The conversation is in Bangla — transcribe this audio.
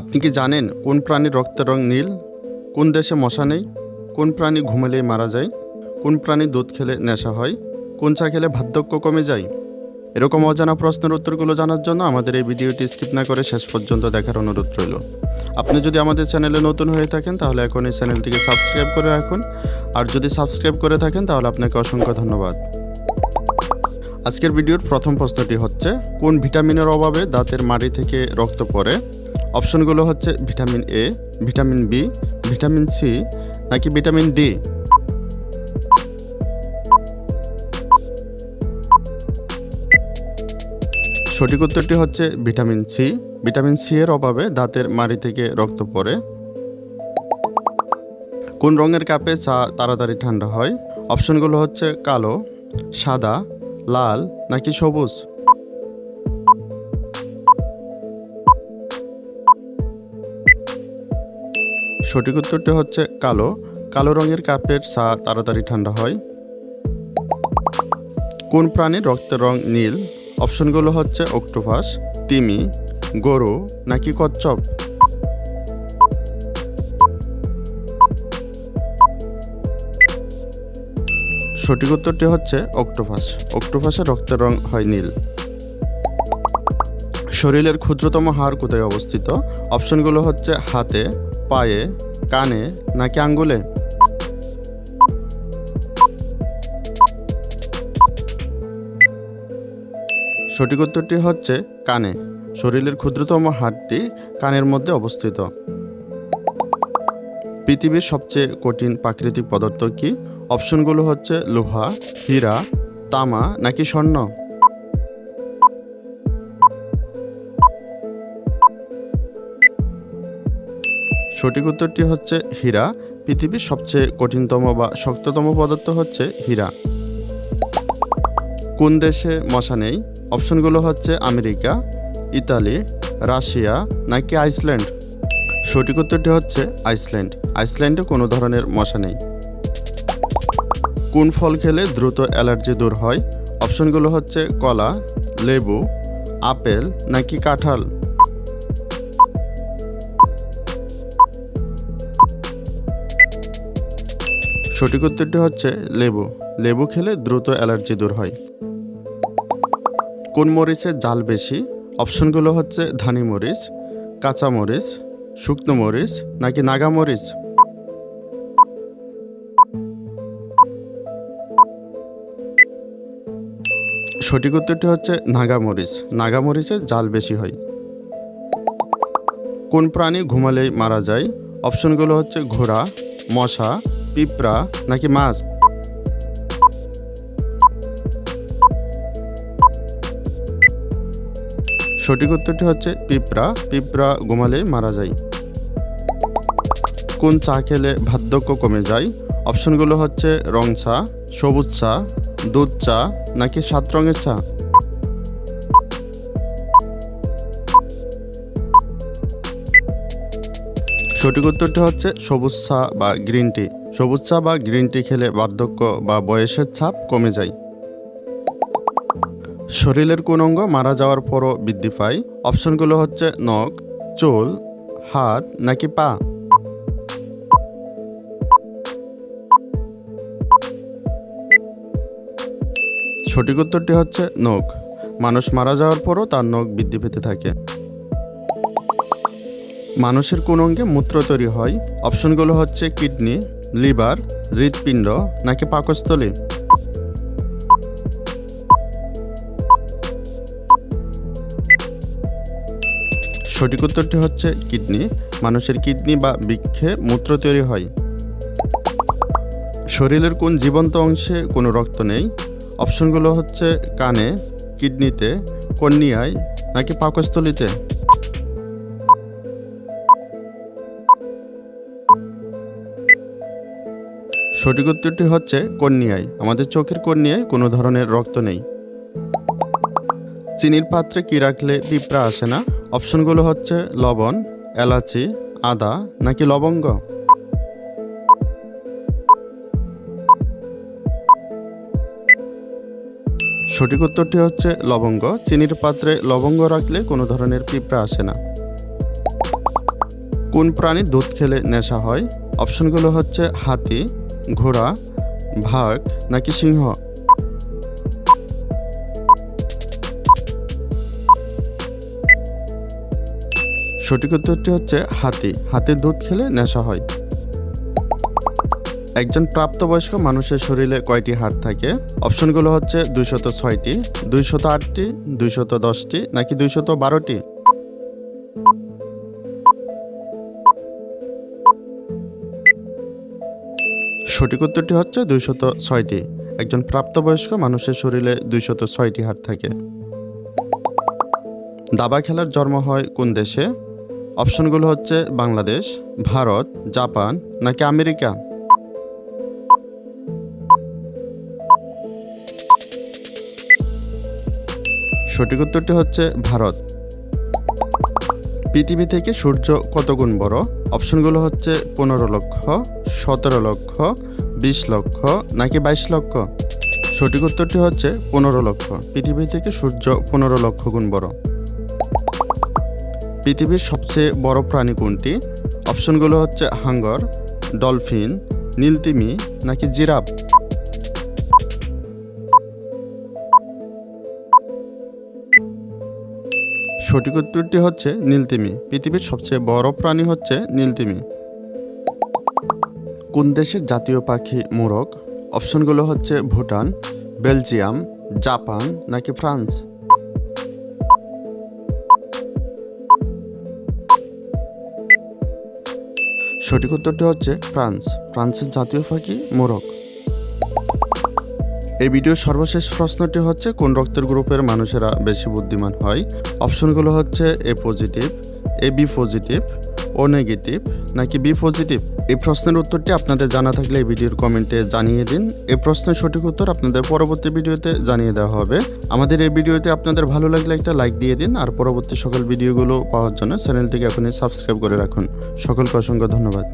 আপনি কি জানেন কোন প্রাণীর রক্তের রং নীল? কোন দেশে মশা নেই? কোন প্রাণী ঘুমালেই মারা যায়? কোন প্রাণী দুধ খেলে নেশা হয়? কোন চা খেলে বার্ধক্য কমে যায়? এরকম অজানা প্রশ্নের উত্তরগুলো জানার জন্য আমাদের এই ভিডিওটি স্কিপ না করে শেষ পর্যন্ত দেখার অনুরোধ রইল। আপনি যদি আমাদের চ্যানেলে নতুন হয়ে থাকেন তাহলে এখন এই চ্যানেলটিকে সাবস্ক্রাইব করে রাখুন। আর যদি সাবস্ক্রাইব করে থাকেন তাহলে আপনাকে অসংখ্য ধন্যবাদ। আজকের ভিডিওর প্রথম প্রশ্নটি হচ্ছে, কোন ভিটামিনের অভাবে দাঁতের মাড়ি থেকে রক্ত পড়ে? অপশনগুলো হচ্ছে vitamin A, vitamin B, vitamin C নাকি ভিটামিন ডি। সঠিক উত্তরটি হচ্ছে ভিটামিন সি। ভিটামিন সি এর অভাবে দাঁতের মাড়ি থেকে রক্ত পড়ে। কোন রঙের কাপে চা তাড়াতাড়ি ঠান্ডা হয়? অপশনগুলো হচ্ছে কালো, সাদা, লাল নাকি সবুজ। সঠিক উত্তরটি হচ্ছে কালো। কালো রঙের কাপের চা তাড়াতাড়ি ঠান্ডা হয়। কোন প্রাণীর রক্তের রং নীল? অপশনগুলো হচ্ছে অক্টোপাস, তিমি, গরু নাকি কচ্ছপ। সঠিক উত্তরটি হচ্ছে অক্টোপাস। অক্টোপাসের রক্তের রং হয় নীল। শরীরের ক্ষুদ্রতম হাড় কোথায় অবস্থিত? অপশনগুলো হচ্ছে হাতে, পায়ে, কানে নাকি আঙ্গুলে। সঠিক উত্তরটি হচ্ছে কানে। শরীরের ক্ষুদ্রতম হাড়টি কানের মধ্যে অবস্থিত। পৃথিবীর সবচেয়ে কঠিন প্রাকৃতিক পদার্থ কি? অপশনগুলো হচ্ছে লোহা, হীরা, তামা নাকি স্বর্ণ। সঠিক উত্তরটি হচ্ছে হীরা। পৃথিবীর সবচেয়ে কঠিনতম বা শক্ততম পদার্থ হচ্ছে হীরা। কোন দেশে মশা নেই? অপশনগুলো হচ্ছে আমেরিকা, ইতালি, রাশিয়া নাকি আইসল্যান্ড। সঠিক উত্তরটি হচ্ছে আইসল্যান্ড। আইসল্যান্ডে কোনো ধরনের মশা নেই। কোন ফল খেলে দ্রুত অ্যালার্জি দূর হয়? অপশনগুলো হচ্ছে কলা, লেবু, আপেল নাকি কাঁঠাল। সঠিক উত্তরটি হচ্ছে লেবু। লেবু খেলে দ্রুত অ্যালার্জি দূর হয়। কোন মরিচের ঝাল বেশি? অপশনগুলো হচ্ছে ধানি মরিচ, কাঁচা মরিচ, শুকনো মরিচ নাকি নাগা মরিচ। সঠিক উত্তরটি হচ্ছে নাগা মরিচ। নাগা মরিচের ঝাল বেশি হয়। কোন প্রাণী ঘুমালেই মারা যায়? অপশনগুলো হচ্ছে ঘোড়া, মশা, পিঁপড়া নাকি মাছ। সঠিক উত্তরটি হচ্ছে পিঁপড়া। পিঁপড়া ঘুমালেই মারা যায়। কোন চা খেলে বার্ধক্য কমে যায়? অপশনগুলো হচ্ছে রং চা, সবুজ চা, দুধ চা নাকি 7 রঙের চা। সঠিক উত্তরটি হচ্ছে সবুজ চা বা গ্রিন টি। সবুজ চা বা গ্রিন টি খেলে বার্ধক্য বা বয়সের ছাপ কমে যায়। শরীরের কোন অঙ্গ মারা যাওয়ার পরও বৃদ্ধি পায়? অপশনগুলো হচ্ছে নখ, চুল, হাত নাকি পা। সঠিক উত্তরটি হচ্ছে নখ। মানুষ মারা যাওয়ার পরও তার নখ বৃদ্ধি পেতে থাকে। মানুষের কোন অঙ্গে মূত্র তৈরি হয়? অপশনগুলো হচ্ছে কিডনি, লিভার, হৃৎপিণ্ড নাকি পাকস্থলী। সঠিক উত্তরটি হচ্ছে কিডনি। মানুষের কিডনি বা বৃক্কে মূত্র তৈরি হয়। শরীরের কোন জীবন্ত অংশে কোনো রক্ত নেই? অপশনগুলো হচ্ছে কানে, কিডনিতে, কর্নিয়ায় নাকি পাকস্থলীতে। সঠিক উত্তরটি হচ্ছে কর্নিয়ায়। আমাদের চোখের কর্নিয়ায় কোনো ধরনের রক্ত নেই। চিনির পাত্রে কি রাখলে পিঁপড়া আসে না? অপশনগুলো হচ্ছে লবণ, এলাচি, আদা নাকি লবঙ্গ। সঠিক উত্তরটি হচ্ছে লবঙ্গ। চিনির পাত্রে লবঙ্গ রাখলে কোনো ধরনের পিঁপড়া আসে না। কোন প্রাণীর দুধ খেলে নেশা হয়? অপশনগুলো হচ্ছে হাতি, ঘোড়া, বাঘ নাকি সিংহ। সঠিক উত্তরটি হচ্ছে হাতি। হাতির দুধ খেলে নেশা হয়। একজন প্রাপ্তবয়স্ক মানুষের শরীরে কয়টি হাড় থাকে? অপশনগুলো হচ্ছে 206টি, 208টি, 210টি নাকি 212টি। সঠিক উত্তরটি হচ্ছে 206টি। একজন প্রাপ্তবয়স্ক মানুষের শরীরে 206টি হাড় থাকে। দাবা খেলার জন্ম হয় কোন দেশে? অপশনগুলো হচ্ছে বাংলাদেশ, ভারত, জাপান নাকি আমেরিকা। সঠিক উত্তরটি হচ্ছে ভারত। পৃথিবী থেকে সূর্য কত গুণ বড়? অপশনগুলো হচ্ছে 15 লক্ষ, 17 লক্ষ, 20 লক্ষ নাকি 22 লক্ষ। সঠিক উত্তরটি হচ্ছে 15 লক্ষ। পৃথিবী থেকে সূর্য 15 লক্ষ গুণ বড়। পৃথিবীর সবচেয়ে বড় প্রাণী কোনটি? অপশনগুলো হচ্ছে হাঙ্গর, ডলফিন, নীলতিমি নাকি জিরাফ। সঠিক উত্তরটি হচ্ছে নীলতিমি। পৃথিবীর সবচেয়ে বড় প্রাণী হচ্ছে নীলতিমি। কোন দেশের জাতীয় পাখি মোরগ? অপশনগুলো হচ্ছে ভুটান, বেলজিয়াম, জাপান নাকি ফ্রান্স। সঠিক উত্তরটি হচ্ছে ফ্রান্স। ফ্রান্সের জাতীয় পাখি মোরগ। এই ভিডিওর সর্বশেষ প্রশ্নটি হচ্ছে কোন রক্তের গ্রুপের মানুষেরা বেশি বুদ্ধিমান হয়? অপশনগুলো হচ্ছে এ positive, A B positive, O negative নাকি বি পজিটিভ। এই প্রশ্নের উত্তরটি আপনাদের জানা থাকলে এই ভিডিওর কমেন্টে জানিয়ে দিন। এই প্রশ্নের সঠিক উত্তর আপনাদের পরবর্তী ভিডিওতে জানিয়ে দেওয়া হবে। আমাদের এই ভিডিওতে আপনাদের ভালো লাগলে একটা লাইক দিয়ে দিন, আর পরবর্তী সকল ভিডিওগুলো পাওয়ার জন্য চ্যানেলটিকে এখনই সাবস্ক্রাইব করে রাখুন। সকলকে অসংখ্য ধন্যবাদ।